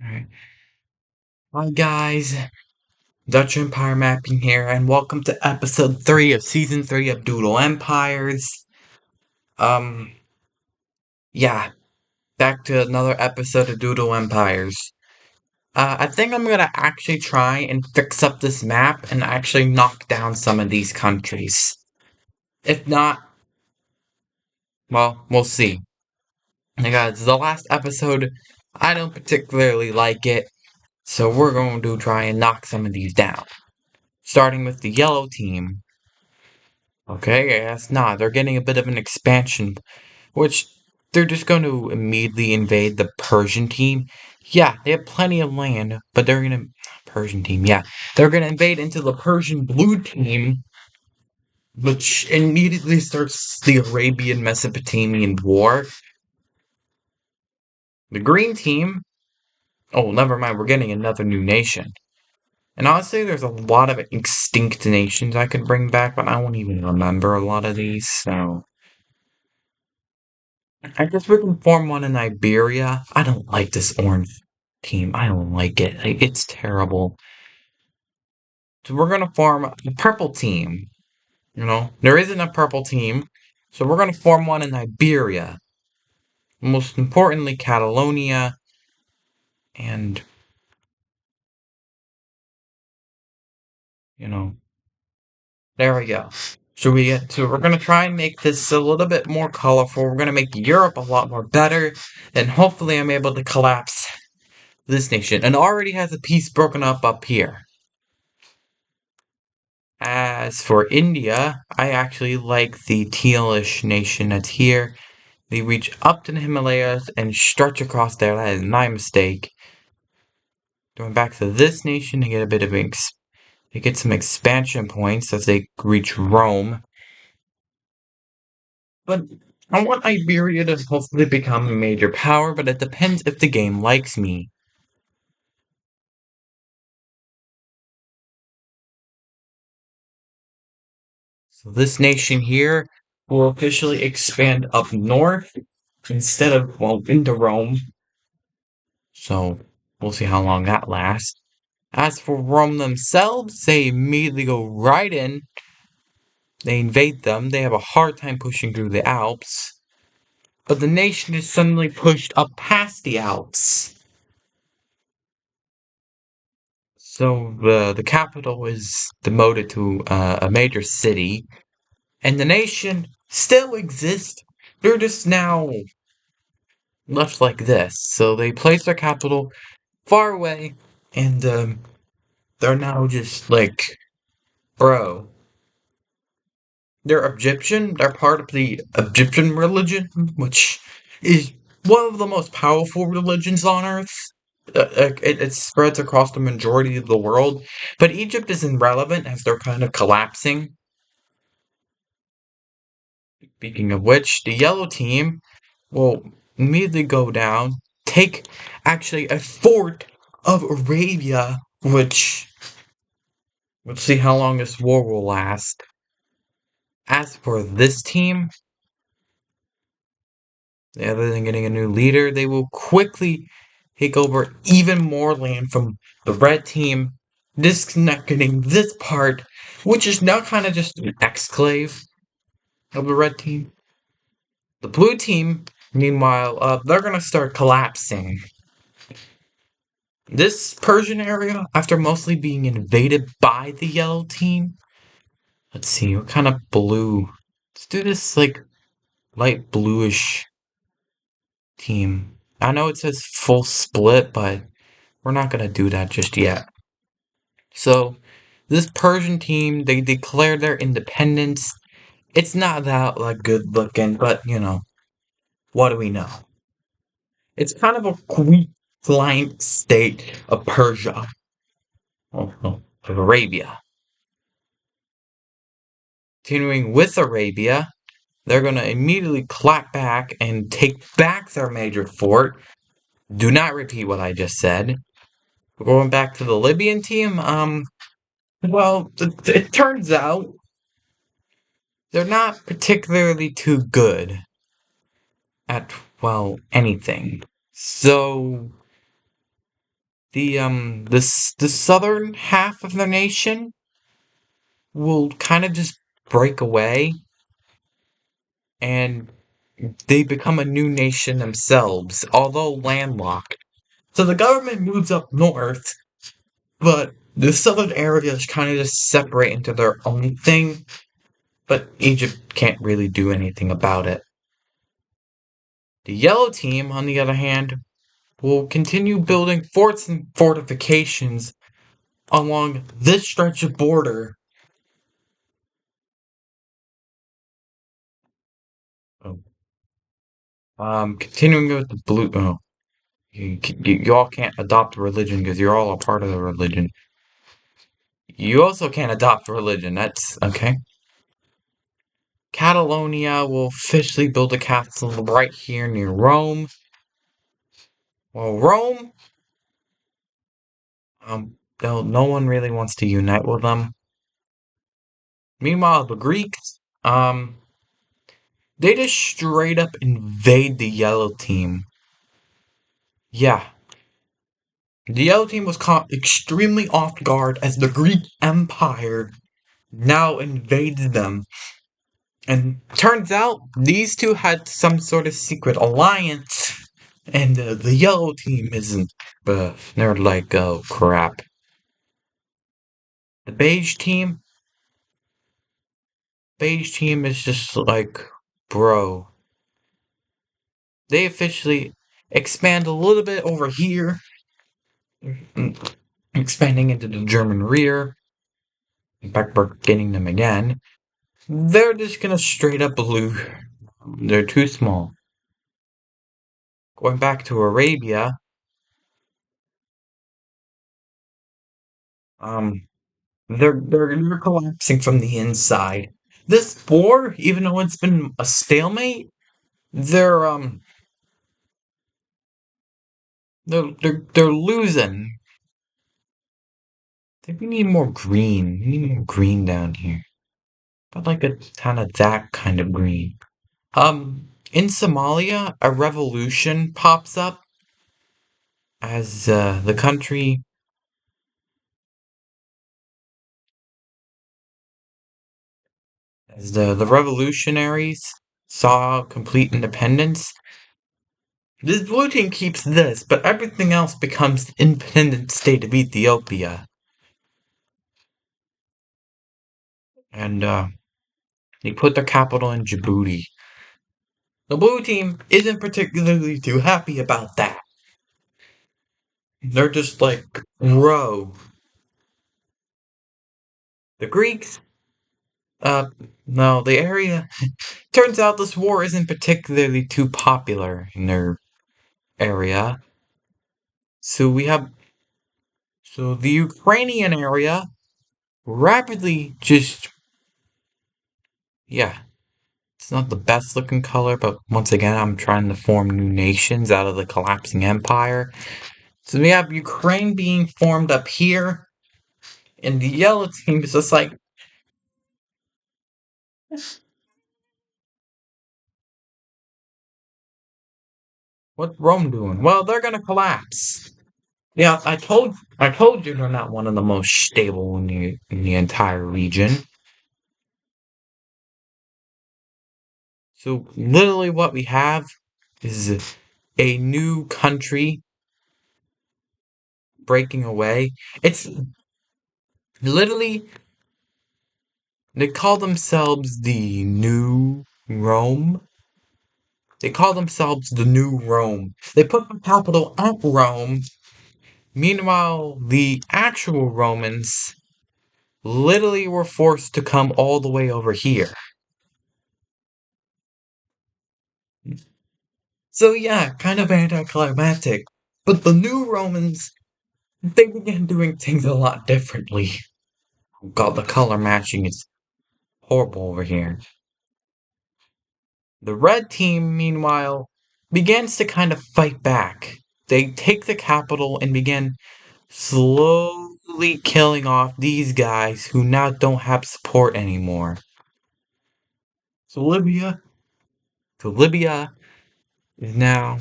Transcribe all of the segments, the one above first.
Alright. Hi guys, Dutch Empire Mapping here, and welcome to episode 3 of season 3 of Doodle Empires. Um, yeah, back to another episode of Doodle Empires. I think I'm gonna actually try and fix up this map and actually knock down some of these countries. If not, well, we'll see. Because the last episode, I don't particularly like it, so we're going to try and knock some of these down. Starting with the yellow team. Okay, I guess not. They're getting a bit of an expansion, which they're just going to immediately invade the Persian team. Yeah, they have plenty of land, but they're gonna Persian team. Yeah, they're gonna invade into the Persian blue team, which immediately starts the Arabian Mesopotamian War. The green team. Oh, never mind. We're getting another new nation. And honestly, there's a lot of extinct nations I could bring back, but I won't even remember a lot of these, so. I guess we can form one in Iberia. I don't like this orange team. I don't like it. It's terrible. So we're gonna form a purple team. There isn't a purple team, so we're gonna form one in Iberia. Most importantly, Catalonia, and you know, there we go. So we're gonna try and make this a little bit more colorful. We're gonna make Europe a lot more better, and hopefully I'm able to collapse this nation. And already has a piece broken up here. As for India, I actually like the tealish nation that's here. They reach up to the Himalayas and stretch across there. That is my mistake. Going back to this nation, they get a bit of they get some expansion points as they reach Rome. But I want Iberia to hopefully become a major power, but it depends if the game likes me. So this nation here will officially expand up north instead of, well, into Rome. So we'll see how long that lasts. As for Rome themselves, they immediately go right in. They invade them. They have a hard time pushing through the Alps. But the nation is suddenly pushed up past the Alps. So the capital is demoted to a major city. And the nation still exists. They're just now left like this. So they place their capital far away. And they're now just like, bro. They're Egyptian. They're part of the Egyptian religion, which is one of the most powerful religions on Earth. It spreads across the majority of the world, but Egypt is irrelevant as they're kind of collapsing. Speaking of which, the yellow team will immediately go down, take actually a fort of Arabia, which we'll see how long this war will last. As for this team, other than getting a new leader, they will quickly take over even more land from the red team, disconnecting this part, which is now kind of just an exclave of the red team. The blue team, meanwhile, they're gonna start collapsing. This Persian area, after mostly being invaded by the yellow team, let's see, what kind of blue? Let's do this, like, light bluish team. I know it says full split, but we're not gonna do that just yet. So, this Persian team, they declared their independence. It's not that like good looking, but what do we know? It's kind of a weak flank state of Persia, of Arabia. Continuing with Arabia, they're gonna immediately clap back and take back their major fort. Do not repeat what I just said. Going back to the Libyan team, well, it turns out they're not particularly too good at, well, anything. So, the southern half of their nation will kind of just break away and they become a new nation themselves, although landlocked. So the government moves up north, but the southern areas kind of just separate into their own thing, but Egypt can't really do anything about it. The yellow team, on the other hand, will continue building forts and fortifications along this stretch of border. Oh, continuing with the blue. Oh, you all can't adopt a religion because you're all a part of the religion. You also can't adopt a religion. That's okay. Catalonia will officially build a castle right here near Rome. Well, Rome, no one really wants to unite with them. Meanwhile, the Greeks, they just straight up invade the yellow team. Yeah, the yellow team was caught extremely off guard as the Greek Empire now invades them. And turns out these two had some sort of secret alliance, and the yellow team isn't. They're like, oh crap. The beige team is just like, bro. They officially expand a little bit over here, mm, expanding into the German rear. In fact, we're getting them again. They're just gonna straight up blue. They're too small. Going back to Arabia, um, they're collapsing from the inside. This war, even though it's been a stalemate, they're they're losing. We need more green. We need more green down here. But like a kind of that kind of green. In Somalia, a revolution pops up as the country, as the revolutionaries saw complete independence. This blue team keeps this, but everything else becomes the independent state of Ethiopia. And they put their capital in Djibouti. The blue team isn't particularly too happy about that. They're just like, bro. The Greeks, uh, no, the area. Turns out this war isn't particularly too popular in their area. So we have, so the Ukrainian area rapidly just, yeah, it's not the best looking color, but once again, I'm trying to form new nations out of the collapsing empire. So we have Ukraine being formed up here, and the yellow team is just like, what's Rome doing? Well, they're gonna collapse. Yeah, I told you they're not one of the most stable in the entire region. So literally what we have is a new country breaking away. It's literally they call themselves the New Rome. They call themselves the New Rome. They put the capital at Rome. Meanwhile, the actual Romans literally were forced to come all the way over here. So yeah, kind of anticlimactic. But the new Romans, they began doing things a lot differently. Oh God, the color matching is horrible over here. The red team, meanwhile, begins to kind of fight back. They take the capital and begin slowly killing off these guys who now don't have support anymore. So Libya is now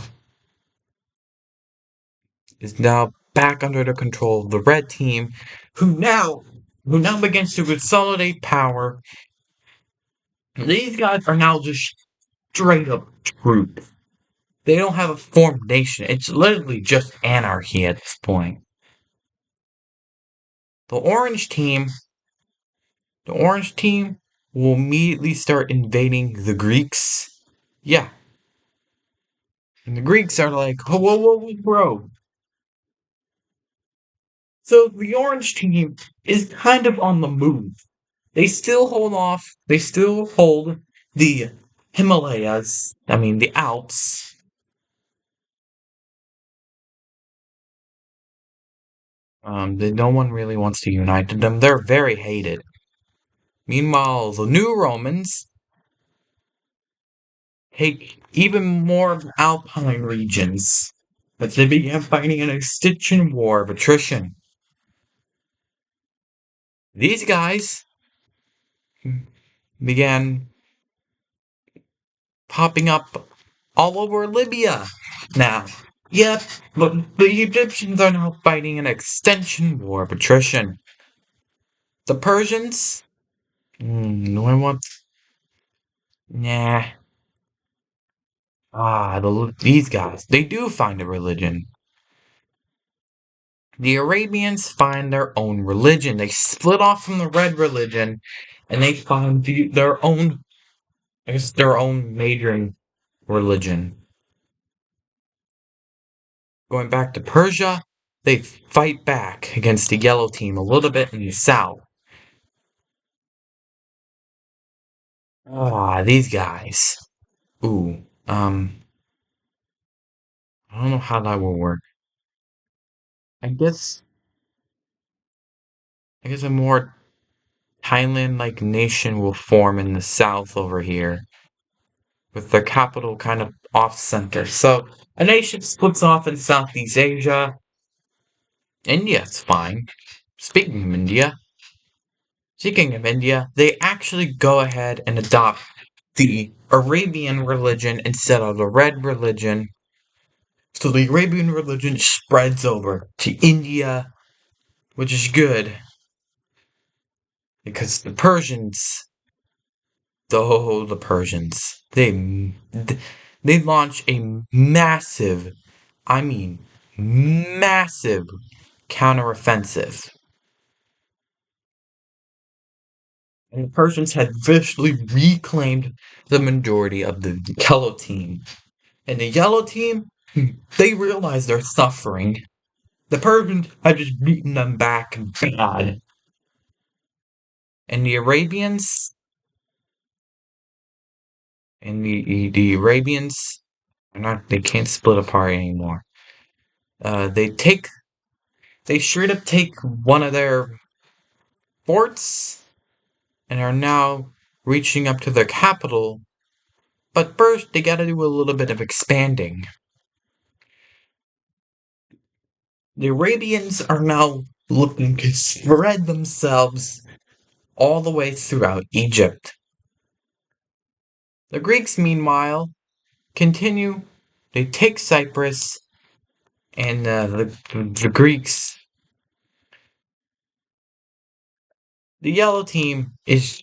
back under the control of the red team, who now who now begins to consolidate power. These guys are now just straight up troops. They don't have a formed nation. It's literally just anarchy at this point. The orange team, the orange team will immediately start invading the Greeks. Yeah, and the Greeks are like, oh, whoa, whoa, whoa, bro. So the orange team is kind of on the move. They still hold off. They still hold the Himalayas. I mean, the Alps. No one really wants to unite them. They're very hated. Meanwhile, the new Romans take even more of the Alpine regions, but they began fighting an extinction war of attrition. These guys began popping up all over Libya now. Yep, but the Egyptians are now fighting an extension war of attrition. The Persians? No one wants. Nah. These guys. They do find a religion. The Arabians find their own religion. They split off from the red religion, and they find their own, I guess, their own major religion. Going back to Persia, they fight back against the yellow team a little bit in the south. These guys. Ooh, I don't know how that will work. I guess, I guess a more Thailand-like nation will form in the south over here, with their capital kind of off-center. So, a nation splits off in Southeast Asia. India's fine. Speaking of India, they actually go ahead and adopt the Arabian religion instead of the red religion. So the Arabian religion spreads over to India, which is good because the Persians, the Persians, they launch a massive, I mean, massive counteroffensive. And the Persians had officially reclaimed the majority of the yellow team. And the yellow team, they realized they're suffering. The Persians had just beaten them back bad. And the Arabians, the Arabians, they can't split apart anymore. They take, they straight up take one of their forts and are now reaching up to their capital. But first, they gotta do a little bit of expanding. The Arabians are now looking to spread themselves all the way throughout Egypt. The Greeks, meanwhile, continue. They take Cyprus, and the Greeks, the yellow team is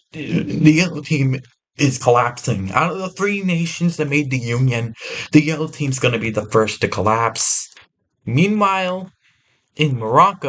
collapsing. Out of the three nations that made the union, the yellow team's going to be the first to collapse. Meanwhile, in Morocco,